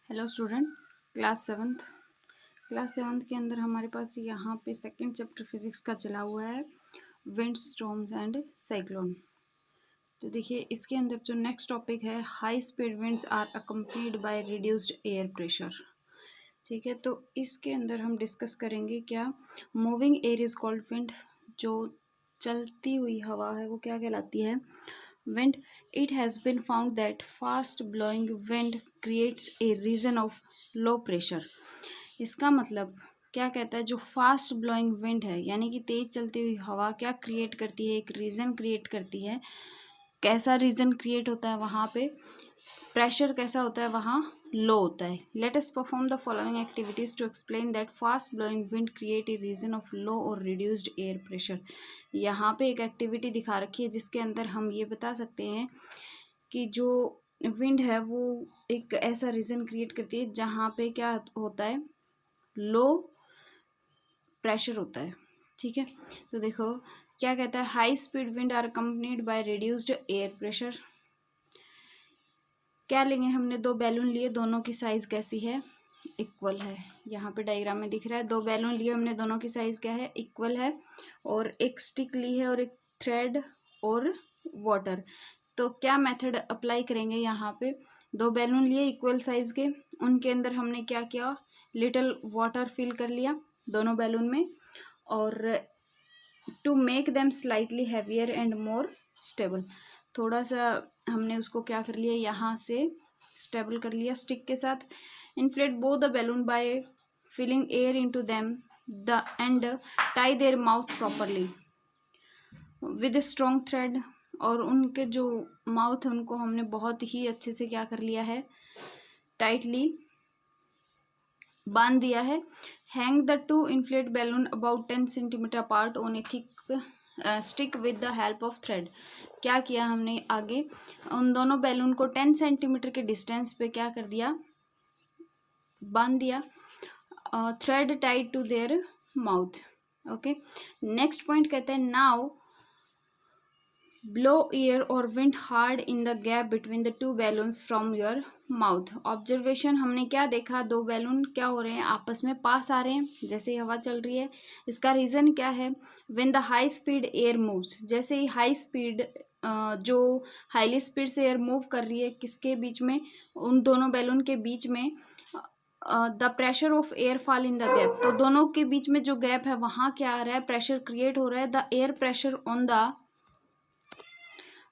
Hello student, class seventh के अंदर हमारे पास यहाँ पे सेकंड चैप्टर फिजिक्स का चला हुआ है, विंड स्टॉर्म्स एंड साइक्लोन। तो देखिए इसके अंदर जो नेक्स्ट टॉपिक है, high speed winds are accompanied by reduced air pressure. ठीक है, तो इसके अंदर हम डिस्कस करेंगे क्या, moving air is called wind. जो चलती हुई हवा है वो क्या कहलाती है, wind. It has been found that fast blowing wind creates a region of low pressure. इसका मतलब क्या कहता है, जो फास्ट ब्लोइंग विंड है यानी कि तेज चलती हुई हवा क्या क्रिएट करती है, एक रीजन क्रिएट करती है। कैसा रीजन क्रिएट होता है, वहाँ पे प्रेशर कैसा होता है, वहाँ लो होता है। Let us perform the following activities to explain that fast blowing wind create a region of low और रिड्यूस्ड एयर प्रेशर। यहाँ पे एक एक्टिविटी दिखा रखी है जिसके अंदर हम ये बता सकते हैं कि जो विंड है वो एक ऐसा रीजन क्रिएट करती है जहाँ पे क्या होता है, लो प्रेशर होता है। ठीक है, तो देखो क्या कहता है, high speed wind are accompanied by reduced air pressure. क्या लेंगे, हमने दो बैलून लिए, दोनों की साइज़ कैसी है, इक्वल है। यहाँ पे डायग्राम में दिख रहा है, दो बैलून लिए हमने, दोनों की साइज़ क्या है, इक्वल है। और एक स्टिक ली है और एक थ्रेड और वाटर। तो क्या मेथड अप्लाई करेंगे, यहाँ पे दो बैलून लिए इक्वल साइज़ के, उनके अंदर हमने क्या किया, लिटिल वाटर फिल कर लिया दोनों बैलून में, और to make them slightly heavier and more stable, थोड़ा सा हमने उसको क्या कर लिया, यहाँ से स्टेबल कर लिया स्टिक के साथ। Inflate both the balloon by filling air into them the end tie their mouth properly with strong thread. और उनके जो माउथ है उनको हमने बहुत ही अच्छे से क्या कर लिया है, टाइटली बांध दिया है। Hang the two inflate balloon about 10 centimetre apart on A thick stick with the help of thread. क्या किया हमने, आगे उन दोनों बैलून को 10 सेंटीमीटर के डिस्टेंस पे क्या कर दिया, बांध दिया, thread tied to their mouth. Okay, next point कहते हैं, नाउ ब्लो एयर और wind hard in the gap between the two balloons from your mouth. Observation हमने क्या देखा, दो बैलून क्या हो रहे हैं, आपस में पास आ रहे हैं जैसे ही हवा चल रही है। इसका रीज़न क्या है, when the high speed air moves, जैसे ही हाई स्पीड जो हाईली स्पीड से एयर मूव कर रही है, किसके बीच में, उन दोनों बैलून के बीच में, the pressure of air fall in the gap. तो दोनों के बीच में जो गैप है वहाँ क्या आ रहा है, प्रेशर क्रिएट हो रहा है। The air pressure on the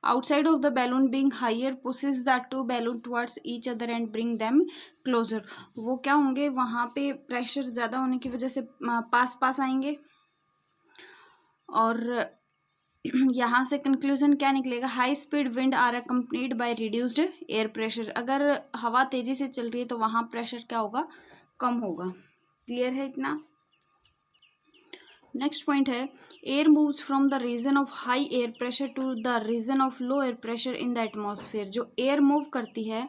outside of the balloon being higher pushes the two balloon towards each other and bring them closer। वो क्या होंगे, वहाँ पे प्रेशर ज़्यादा होने की वजह से पास पास आएंगे। और यहाँ से कंक्लूजन क्या निकलेगा, high speed wind are accompanied by reduced air pressure. अगर हवा तेज़ी से चल रही है तो वहाँ प्रेशर क्या होगा, कम होगा। क्लियर है इतना। नेक्स्ट पॉइंट है, air moves from the region of high air pressure to the region of low air pressure in the atmosphere. जो एयर मूव करती है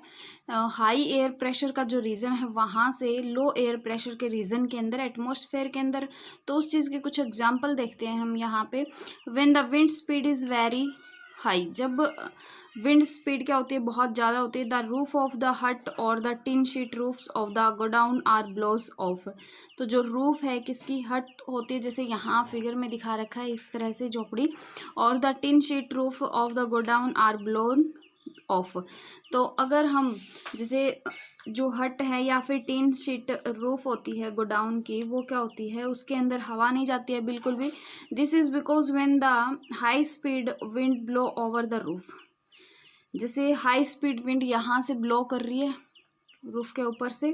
हाई एयर प्रेशर का जो रीजन है वहाँ से लो एयर प्रेशर के रीजन के अंदर, एटमॉस्फेयर के अंदर। तो उस चीज़ के कुछ एग्जांपल देखते हैं हम यहाँ पे। When the wind speed is very high, जब विंड स्पीड क्या होती है, बहुत ज़्यादा होती है, the roof of the hut और the tin sheet roofs of the godown are blows off. तो जो रूफ है किसकी, हट होती है, जैसे यहाँ फिगर में दिखा रखा है इस तरह से झोपड़ी, और the tin sheet roof of the godown are blown off. तो अगर हम जैसे जो हट है या फिर टिन शीट रूफ होती है गोडाउन की, वो क्या होती है, उसके अंदर हवा नहीं जाती है बिल्कुल भी। This is because when the high speed wind blow over the roof, जैसे हाई स्पीड विंड यहाँ से ब्लो कर रही है रूफ के ऊपर से,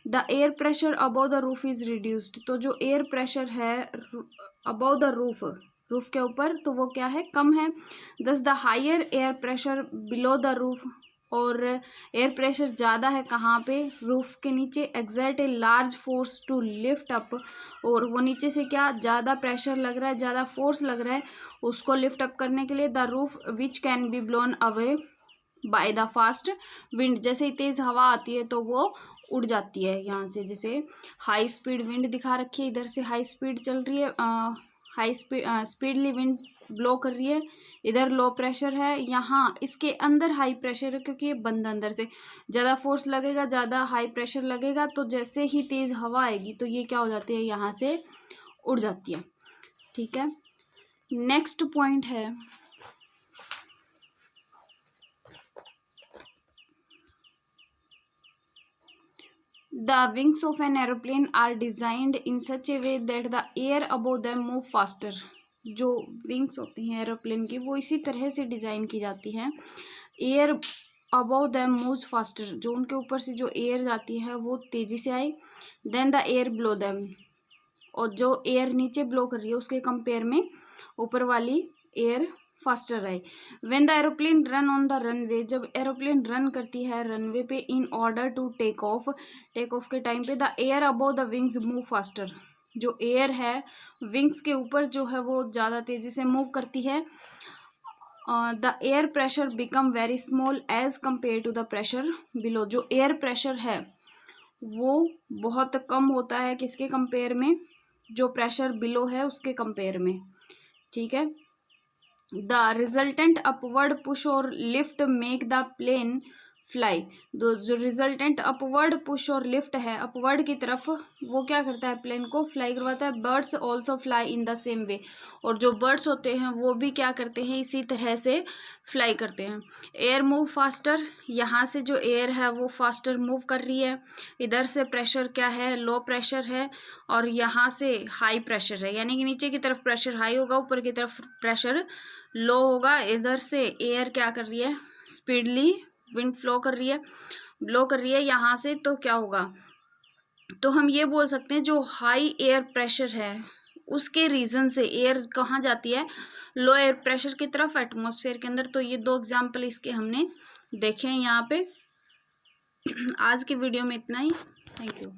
the air pressure above the roof is reduced. तो जो एयर प्रेशर है अबव द रूफ के ऊपर, तो वो क्या है, कम है। Thus the higher air pressure below the roof, और एयर प्रेशर ज़्यादा है कहाँ पे, रूफ के नीचे, exert a large force to lift up. और वो नीचे से क्या, ज़्यादा प्रेशर लग रहा है, ज़्यादा फोर्स लग रहा है उसको लिफ्ट अप करने के लिए। The roof which can be blown away by the fast wind, जैसे ही तेज़ हवा आती है तो वो उड़ जाती है यहाँ से। जैसे हाई स्पीड विंड दिखा रखी है, इधर से हाई स्पीड चल रही है, हाई स्पीडली विंड ब्लो कर रही है, इधर लो प्रेशर है, यहाँ इसके अंदर हाई प्रेशर है क्योंकि ये बंद अंदर से, ज़्यादा फोर्स लगेगा, ज़्यादा हाई प्रेशर लगेगा तो जैसे ही तेज़ हवा आएगी तो ये क्या हो जाती है, यहाँ से उड़ जाती है। ठीक है, नेक्स्ट पॉइंट है The wings of an aeroplane are designed in such a way that the air above them move faster. जो विंग्स होती हैं एरोप्लेन की वो इसी तरह से डिज़ाइन की जाती हैं, air above them moves faster, जो उनके ऊपर से जो एयर जाती है वो तेज़ी से आए, then the air blow them, और जो एयर नीचे ब्लो कर रही है उसके कंपेयर में ऊपर वाली एयर फास्टर रहे। When the aeroplane run on the runway, जब एरोप्लेन रन करती है रनवे पे, in order to take off के टाइम पे the air above the wings move faster, जो एयर है विंग्स के ऊपर जो है वो ज़्यादा तेज़ी से मूव करती है। The air pressure become very small as compare to the pressure below, जो एयर प्रेशर है वो बहुत कम होता है किसके कंपेयर में, जो प्रेशर बिलो है उसके कंपेयर में। ठीक है, द रिजल्टेंट अपवर्ड पुश और lift make the plane fly, जो रिजल्टेंट अपवर्ड पुश और लिफ्ट है अपवर्ड की तरफ, वो क्या करता है, प्लेन को फ्लाई करवाता है। Birds also fly in the same way, और जो बर्ड्स होते हैं वो भी क्या करते हैं, इसी तरह से फ्लाई करते हैं। एयर मूव फास्टर, यहाँ से जो एयर है वो फास्टर मूव कर रही है, इधर से प्रेशर क्या है, लो प्रेशर है, और यहाँ से हाई प्रेशर है, यानी कि नीचे की तरफ प्रेशर हाई होगा, ऊपर की तरफ प्रेशर लो होगा। इधर से एयर क्या कर रही है, स्पीडली विंड फ्लो कर रही है, ब्लो कर रही है यहाँ से, तो क्या होगा, तो हम ये बोल सकते हैं जो हाई एयर प्रेशर है उसके रीज़न से एयर कहाँ जाती है, लो एयर प्रेशर की तरफ, एटमॉस्फेयर के अंदर। तो ये दो एग्जाम्पल इसके हमने देखे हैं यहाँ पे। आज की वीडियो में इतना ही, थैंक यू।